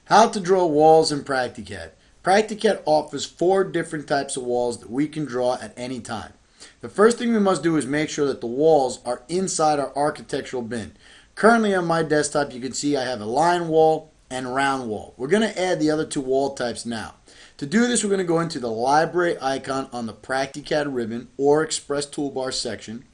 How to draw walls in PractiCAD. PractiCAD offers 4 different types of walls that we can draw at any time. The first thing we must do is make sure that the walls are inside our architectural bin. Currently on my desktop you can see I have a line wall and round wall. We're going to add the other 2 wall types now. To do this we're going to go into the library icon on the PractiCAD ribbon or Express Toolbar section.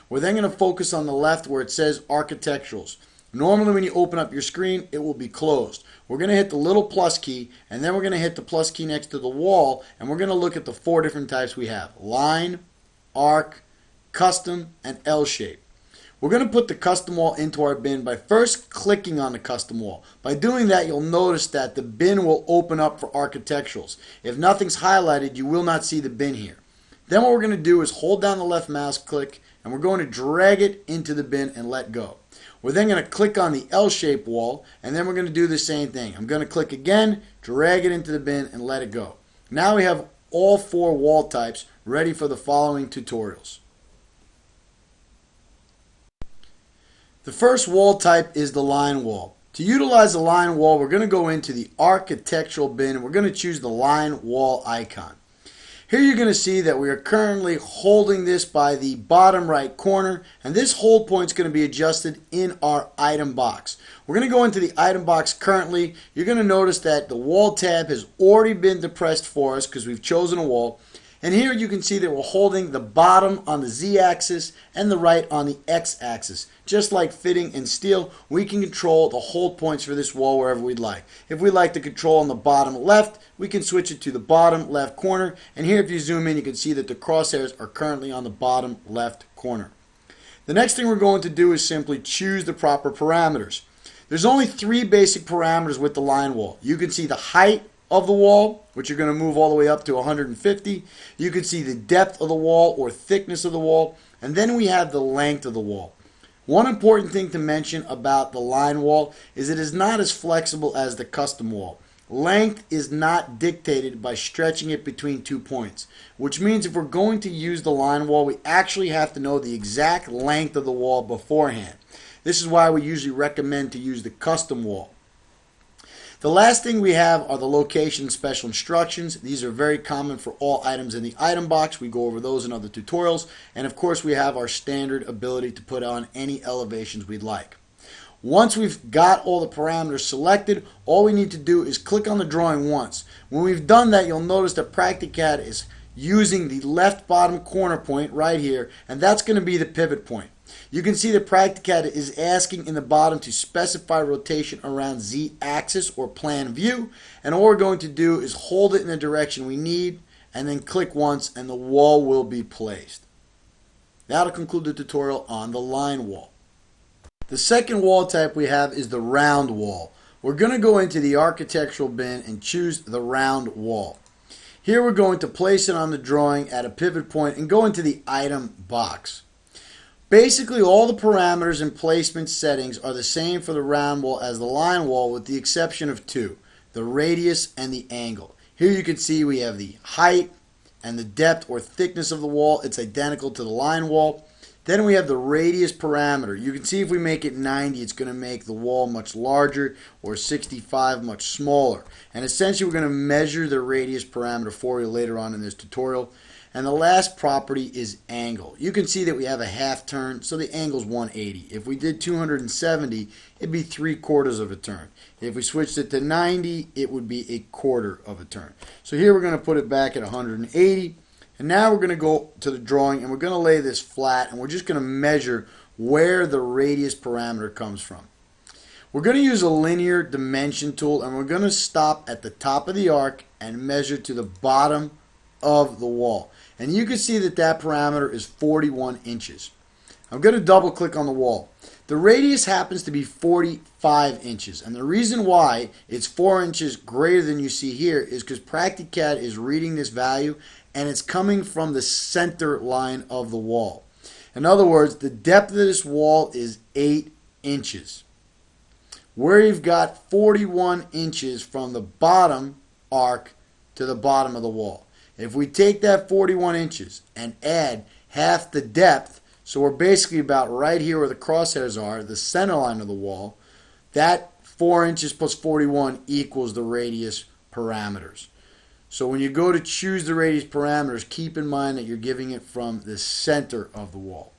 We're then going to focus on the left where it says Architecturals. Normally when you open up your screen it will be closed. We're going to hit the little plus key and then we're going to hit the plus key next to the wall and we're going to look at the 4 different types we have. Line, arc, custom, and L-shape. We're going to put the custom wall into our bin by first clicking on the custom wall. By doing that you'll notice that the bin will open up for architecturals. If nothing's highlighted you will not see the bin here. Then what we're going to do is hold down the left mouse click and we're going to drag it into the bin and let go. We're then going to click on the L-shape wall and then we're going to do the same thing. I'm going to click again, drag it into the bin and let it go. Now we have all 4 wall types ready for the following tutorials. The first wall type is the line wall. To utilize the line wall we're going to go into the architectural bin and we're going to choose the line wall icon. Here you're going to see that we are currently holding this by the bottom right corner and this hold point is going to be adjusted in our item box. We're going to go into the item box currently. You're going to notice that the wall tab has already been depressed for us because we've chosen a wall. And here you can see that we're holding the bottom on the Z-axis and the right on the X-axis. Just like fitting in steel, we can control the hold points for this wall wherever we'd like. If we'd like to control on the bottom left, we can switch it to the bottom left corner. And here if you zoom in, you can see that the crosshairs are currently on the bottom left corner. The next thing we're going to do is simply choose the proper parameters. There's only 3 basic parameters with the line wall. You can see the height of the wall, which you're going to move all the way up to 150. You can see the depth of the wall or thickness of the wall, and then we have the length of the wall. One important thing to mention about the line wall is it is not as flexible as the custom wall. Length is not dictated by stretching it between 2 points, which means if we're going to use the line wall, we actually have to know the exact length of the wall beforehand. This is why we usually recommend to use the custom wall. The last thing we have are the location special instructions. These are very common for all items in the item box. We go over those in other tutorials. And of course we have our standard ability to put on any elevations we'd like. Once we've got all the parameters selected, all we need to do is click on the drawing once. When we've done that, you'll notice that PractiCAD is using the left bottom corner point right here, and that's going to be the pivot point. You can see that PractiCAD is asking in the bottom to specify rotation around Z-axis or plan view, and all we're going to do is hold it in the direction we need and then click once and the wall will be placed. That'll conclude the tutorial on the line wall. The second wall type we have is the round wall. We're going to go into the architectural bin and choose the round wall. Here we're going to place it on the drawing at a pivot point and go into the item box. Basically all the parameters and placement settings are the same for the round wall as the line wall with the exception of 2, the radius and the angle. Here you can see we have the height and the depth or thickness of the wall. It's identical to the line wall. Then we have the radius parameter. You can see if we make it 90 it's going to make the wall much larger, or 65 much smaller. And essentially we're going to measure the radius parameter for you later on in this tutorial. And the last property is angle. You can see that we have a half turn, so the angle is 180. If we did 270, it'd be 3/4 of a turn. If we switched it to 90, it would be 1/4 of a turn. So here we're going to put it back at 180. And now we're going to go to the drawing and we're going to lay this flat and we're just going to measure where the radius parameter comes from. We're going to use a linear dimension tool and we're going to stop at the top of the arc and measure to the bottom of the wall. And you can see that that parameter is 41 inches. I'm going to double click on the wall. The radius happens to be 45 inches, and the reason why it's 4 inches greater than you see here is because PractiCAD is reading this value and it's coming from the center line of the wall. In other words, the depth of this wall is 8 inches. Where you've got 41 inches from the bottom arc to the bottom of the wall. If we take that 41 inches and add half the depth, so we're basically about right here where the crosshairs are, the center line of the wall, that 4 inches plus 41 equals the radius parameters. So when you go to choose the radius parameters, keep in mind that you're giving it from the center of the wall.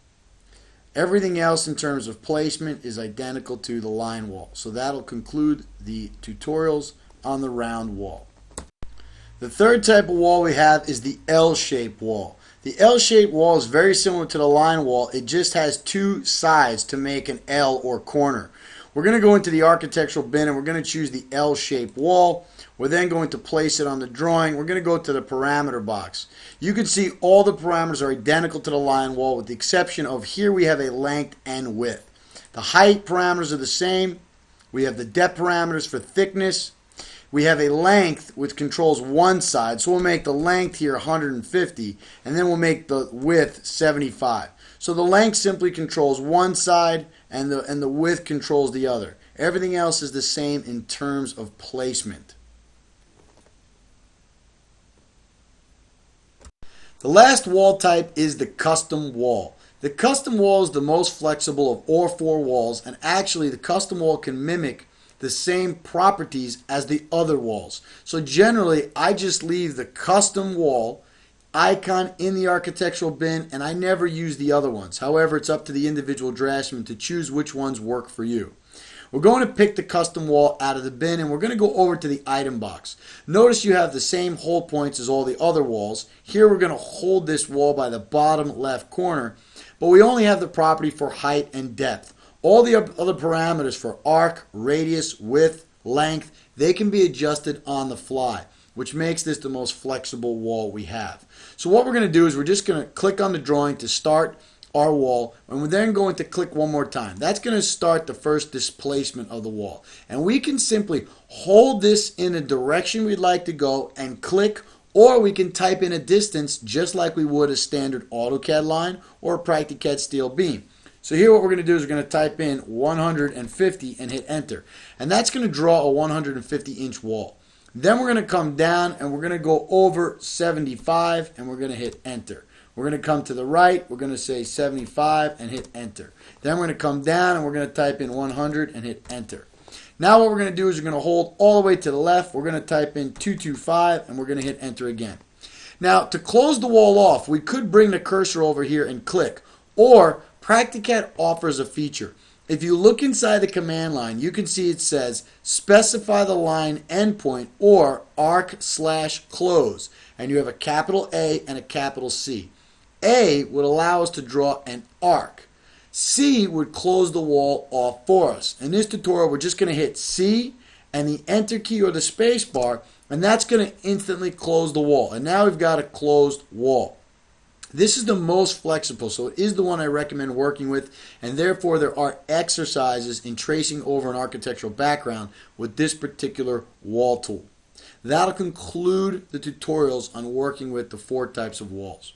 Everything else in terms of placement is identical to the line wall. So that'll conclude the tutorials on the round wall. The third type of wall we have is the L-shaped wall. The L-shaped wall is very similar to the line wall. It just has two sides to make an L or corner. We're going to go into the architectural bin and we're going to choose the L-shaped wall. We're then going to place it on the drawing. We're going to go to the parameter box. You can see all the parameters are identical to the line wall with the exception of here we have a length and width. The height parameters are the same. We have the depth parameters for thickness. We have a length which controls one side, so we'll make the length here 150 and then we'll make the width 75. So the length simply controls one side and the width controls the other. Everything else is the same in terms of placement. The last wall type is the custom wall. The custom wall is the most flexible of all four walls, and actually the custom wall can mimic the same properties as the other walls. So generally I just leave the custom wall icon in the architectural bin and I never use the other ones. However, it's up to the individual draftsman to choose which ones work for you. We're going to pick the custom wall out of the bin and we're going to go over to the item box. Notice you have the same hold points as all the other walls. Here we're going to hold this wall by the bottom left corner, but we only have the property for height and depth. All the other parameters for arc, radius, width, length, they can be adjusted on the fly, which makes this the most flexible wall we have. So what we're going to do is we're just going to click on the drawing to start our wall, and we're then going to click one more time. That's going to start the first displacement of the wall. And we can simply hold this in the direction we'd like to go and click, or we can type in a distance just like we would a standard AutoCAD line or a PractiCAD steel beam. So here what we're going to do is we're going to type in 150 and hit enter. And that's going to draw a 150-inch wall. Then we're going to come down and we're going to go over 75 and we're going to hit enter. We're going to come to the right, we're going to say 75 and hit enter. Then we're going to come down and we're going to type in 100 and hit enter. Now what we're going to do is we're going to hold all the way to the left, we're going to type in 225 and we're going to hit enter again. Now to close the wall off, we could bring the cursor over here and click, or PractiCAD offers a feature. If you look inside the command line, you can see it says specify the line endpoint or arc/close, and you have a capital A and a capital C. A would allow us to draw an arc. C would close the wall off for us. In this tutorial, we're just going to hit C and the enter key or the space bar, and that's going to instantly close the wall. And now we've got a closed wall. This is the most flexible, so it is the one I recommend working with, and therefore there are exercises in tracing over an architectural background with this particular wall tool. That'll conclude the tutorials on working with the four types of walls.